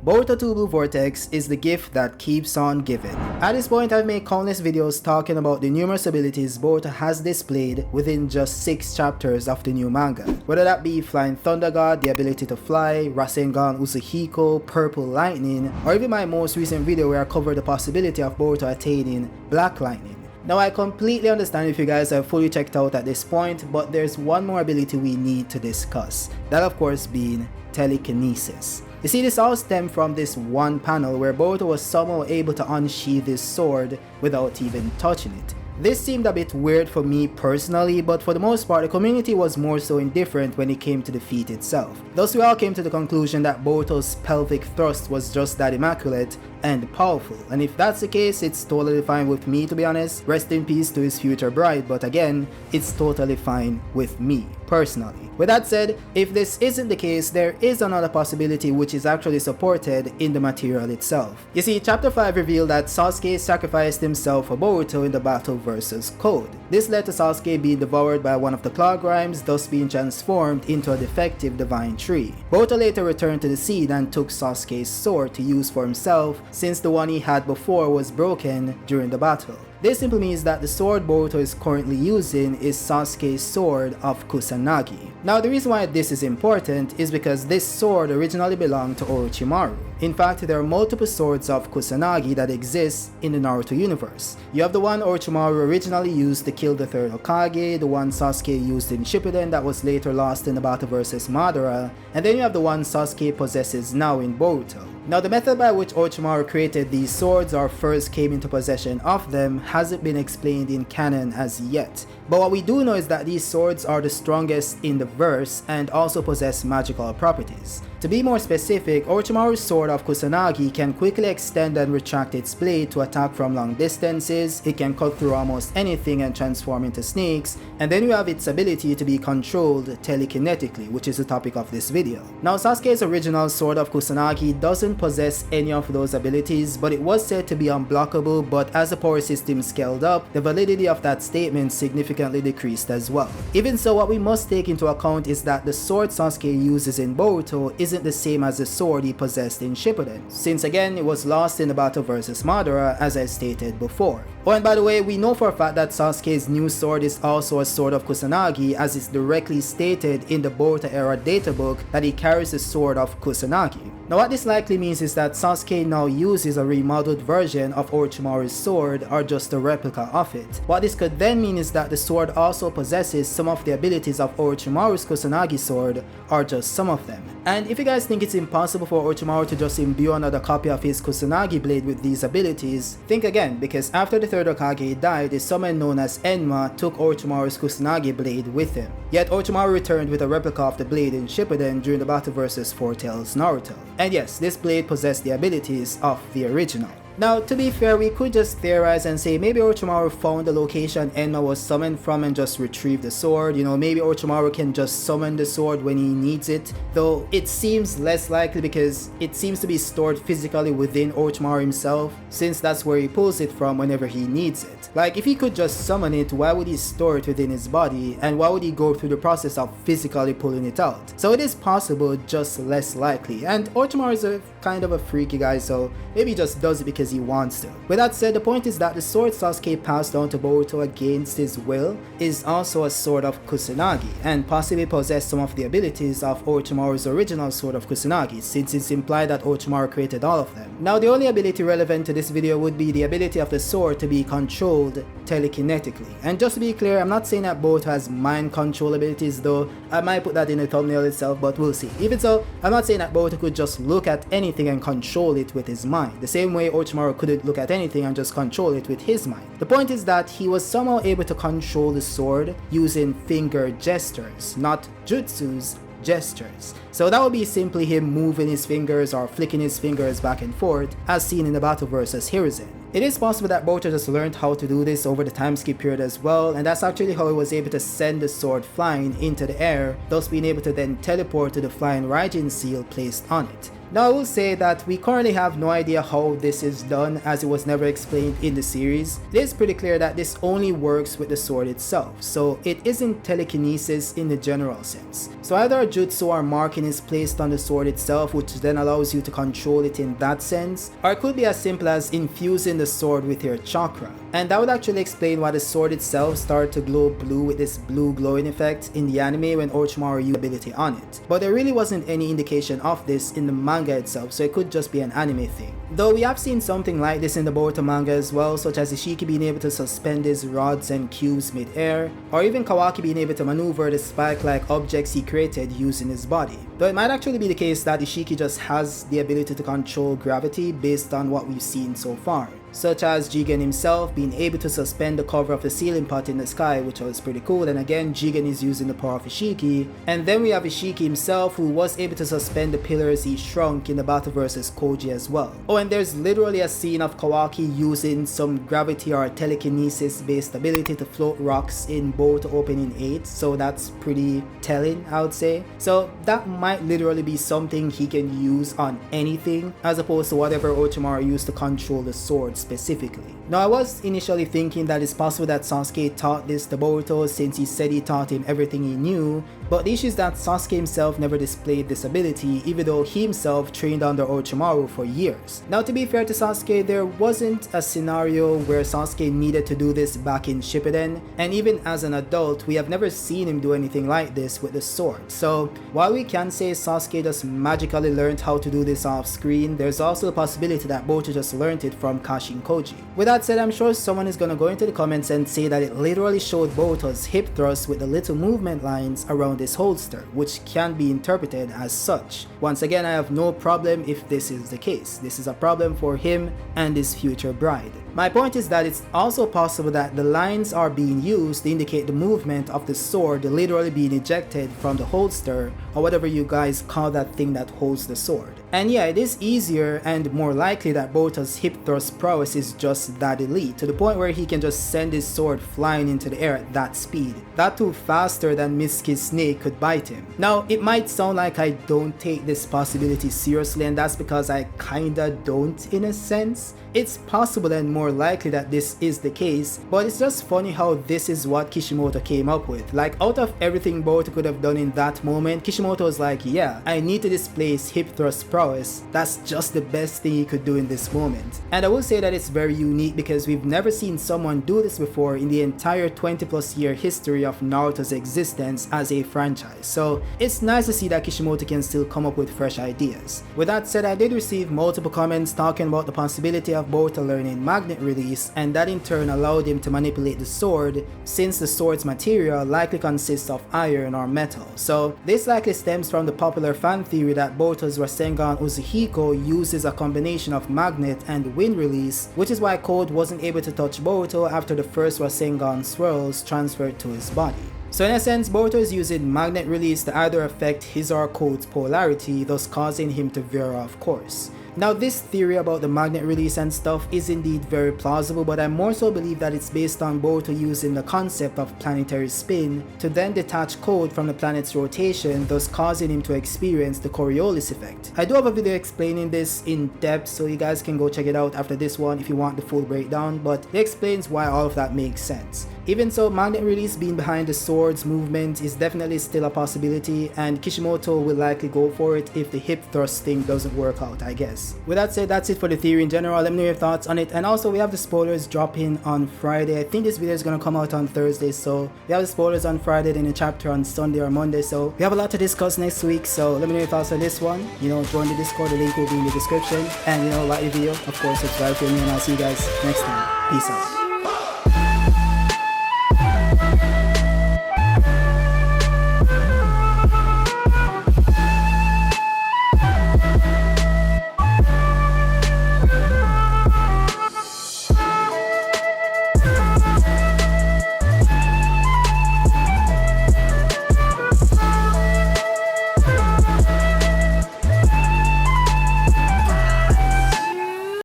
Boruto Tow Blue Vortex is the gift that keeps on giving. At this point, I've made countless videos talking about the numerous abilities Boruto has displayed within just 6 chapters of the new manga. Whether that be Flying Thunder God, the ability to fly, Rasengan Uzuhiko, Purple Lightning, or even my most recent video where I covered the possibility of Boruto attaining Black Lightning. Now I completely understand if you guys have fully checked out at this point, but there's one more ability we need to discuss. That of course being Telekinesis. You see, this all stemmed from this one panel where Boruto was somehow able to unsheath his sword without even touching it. This seemed a bit weird for me personally, but for the most part the community was more so indifferent when it came to the feat itself. Thus we all came to the conclusion that Boruto's pelvic thrust was just that immaculate and powerful, and if that's the case, it's totally fine with me, to be honest. Rest in peace to his future bride, but again, it's totally fine with me personally. With that said, if this isn't the case, there is another possibility which is actually supported in the material itself. You see, chapter 5 revealed that Sasuke sacrificed himself for Boruto in the battle versus Code. This led to Sasuke being devoured by one of the claw grimes, thus being transformed into a defective divine tree. Boruto later returned to the scene and took Sasuke's sword to use for himself, since the one he had before was broken during the battle. This simply means that the sword Boruto is currently using is Sasuke's sword of Kusanagi. Now the reason why this is important is because this sword originally belonged to Orochimaru. In fact, there are multiple swords of Kusanagi that exist in the Naruto universe. You have the one Orochimaru originally used to kill the third Hokage, the one Sasuke used in Shippuden that was later lost in the battle versus Madara, and then you have the one Sasuke possesses now in Boruto. Now the method by which Orochimaru created these swords or first came into possession of them hasn't been explained in canon as yet, but what we do know is that these swords are the strongest in the verse and also possess magical properties. To be more specific, Orochimaru's sword of Kusanagi can quickly extend and retract its blade to attack from long distances, it can cut through almost anything and transform into snakes, and then you have its ability to be controlled telekinetically, which is the topic of this video. Now Sasuke's original sword of Kusanagi doesn't possess any of those abilities, but it was said to be unblockable, but as the power system scaled up, the validity of that statement significantly decreased as well. Even so, what we must take into account is that the sword Sasuke uses in Boruto isn't the same as the sword he possessed in Shippuden, since again it was lost in the battle versus Madara, as I stated before. Oh, and by the way, we know for a fact that Sasuke's new sword is also a sword of Kusanagi, as it's directly stated in the Boruto era databook that he carries the sword of Kusanagi. Now what this likely means is that Sasuke now uses a remodeled version of Orochimaru's sword or just a replica of it. What this could then mean is that the sword also possesses some of the abilities of Orochimaru's Kusanagi sword or just some of them. And if you guys think it's impossible for Orochimaru to just imbue another copy of his Kusanagi blade with these abilities, think again, because after the third Hokage died, a summon known as Enma took Orochimaru's Kusanagi blade with him. Yet Orochimaru returned with a replica of the blade in Shippuden during the battle versus Four Tails Naruto. And yes, this blade possessed the abilities of the original. Now, to be fair, we could just theorize and say maybe Orochimaru found the location Enma was summoned from and just retrieved the sword. You know, maybe Orochimaru can just summon the sword when he needs it, though it seems less likely because it seems to be stored physically within Orochimaru himself, since that's where he pulls it from whenever he needs it. Like, if he could just summon it, why would he store it within his body, and why would he go through the process of physically pulling it out? So it is possible, just less likely, and Orochimaru is a kind of a freaky guy, so maybe he just does it because he wants to. With that said, the point is that the sword Sasuke passed on to Boruto against his will is also a sword of Kusanagi, and possibly possess some of the abilities of Orochimaru's original sword of Kusanagi, since it's implied that Orochimaru created all of them. Now the only ability relevant to this video would be the ability of the sword to be controlled telekinetically. And just to be clear, I'm not saying that Boruto has mind control abilities, though I might put that in the thumbnail itself, but we'll see. Even so, I'm not saying that Boruto could just look at anything and control it with his mind, the same way Orochimaru couldn't look at anything and just control it with his mind. The point is that he was somehow able to control the sword using finger gestures, not jutsus, gestures. So that would be simply him moving his fingers or flicking his fingers back and forth, as seen in the battle versus Hiruzen. It is possible that Boruto just learned how to do this over the time skip period as well, and that's actually how he was able to send the sword flying into the air, thus being able to then teleport to the flying Raijin seal placed on it. Now I will say that we currently have no idea how this is done, as it was never explained in the series. It is pretty clear that this only works with the sword itself, so it isn't telekinesis in the general sense. So either a jutsu or marking is placed on the sword itself, which then allows you to control it in that sense, or it could be as simple as infusing the sword with your chakra. And that would actually explain why the sword itself started to glow blue with this blue glowing effect in the anime when Orochimaru used ability on it. But there really wasn't any indication of this in the manga itself, so it could just be an anime thing. Though we have seen something like this in the Boruto manga as well, such as Ishiki being able to suspend his rods and cubes mid-air, or even Kawaki being able to maneuver the spike-like objects he created using his body. Though it might actually be the case that Ishiki just has the ability to control gravity based on what we've seen so far, such as Jigen himself being able to suspend the cover of the ceiling pot in the sky, which was pretty cool. And again, Jigen is using the power of Ishiki. And then we have Ishiki himself, who was able to suspend the pillars he shrunk in the battle versus Koji as well. Oh, and there's literally a scene of Kawaki using some gravity or telekinesis based ability to float rocks in Boruto Opening 8, so that's pretty telling, I would say. So that might literally be something he can use on anything, as opposed to whatever Orochimaru used to control the sword specifically. Now I was initially thinking that it's possible that Sasuke taught this to Boruto, since he said he taught him everything he knew, but the issue is that Sasuke himself never displayed this ability, even though he himself trained under Orochimaru for years. Now to be fair to Sasuke, there wasn't a scenario where Sasuke needed to do this back in Shippuden, and even as an adult we have never seen him do anything like this with the sword. So while we can say Sasuke just magically learned how to do this off screen, there's also the possibility that Boruto just learned it from Kashin Koji. With that said, I'm sure someone is gonna go into the comments and say that it literally showed Boruto's hip thrust with the little movement lines around his holster, which can be interpreted as such. Once again, I have no problem if this is the case. This is a problem for him and his future bride. My point is that it's also possible that the lines are being used to indicate the movement of the sword literally being ejected from the holster, or whatever you guys call that thing that holds the sword. And yeah, it is easier and more likely that Boruto's hip thrust prowess is just that elite, to the point where he can just send his sword flying into the air at that speed. That too faster than Mitsuki's snake could bite him. Now, it might sound like I don't take this possibility seriously, and that's because I kinda don't in a sense. It's possible and more likely that this is the case, but it's just funny how this is what Kishimoto came up with. Like, out of everything Boruto could have done in that moment, Kishimoto was like, yeah, I need to display his hip thrust prowess. That's just the best thing he could do in this moment. And I will say that it's very unique because we've never seen someone do this before in the entire 20+ year history of Naruto's existence as a franchise. So it's nice to see that Kishimoto can still come up with fresh ideas. With that said, I did receive multiple comments talking about the possibility of Boruto learning magnet release, and that in turn allowed him to manipulate the sword, since the sword's material likely consists of iron or metal. So this likely stems from the popular fan theory that Boruto's Rasengan Uzuhiko uses a combination of magnet and wind release, which is why Code wasn't able to touch Boruto after the first Rasengan swirls transferred to his body. So in a sense, Boruto is using magnet release to either affect his or Code's polarity, thus causing him to veer off course. Now, this theory about the magnet release and stuff is indeed very plausible, but I more so believe that it's based on Boruto using the concept of planetary spin to then detach Code from the planet's rotation, thus causing him to experience the Coriolis effect. I do have a video explaining this in depth, so you guys can go check it out after this one if you want the full breakdown, but it explains why all of that makes sense. Even so, magnet release being behind the sword's movement is definitely still a possibility, and Kishimoto will likely go for it if the hip thrust thing doesn't work out, I guess. With that said, that's it for the theory in general. Let me know your thoughts on it, and also we have the spoilers dropping on Friday. I think this video is gonna come out on Thursday, so we have the spoilers on Friday, then a chapter on Sunday or Monday, so we have a lot to discuss next week. So let me know your thoughts on this one. You know, join the Discord, the link will be in the description, and you know, like the video, of course, subscribe to me, and I'll see you guys next time. Peace out.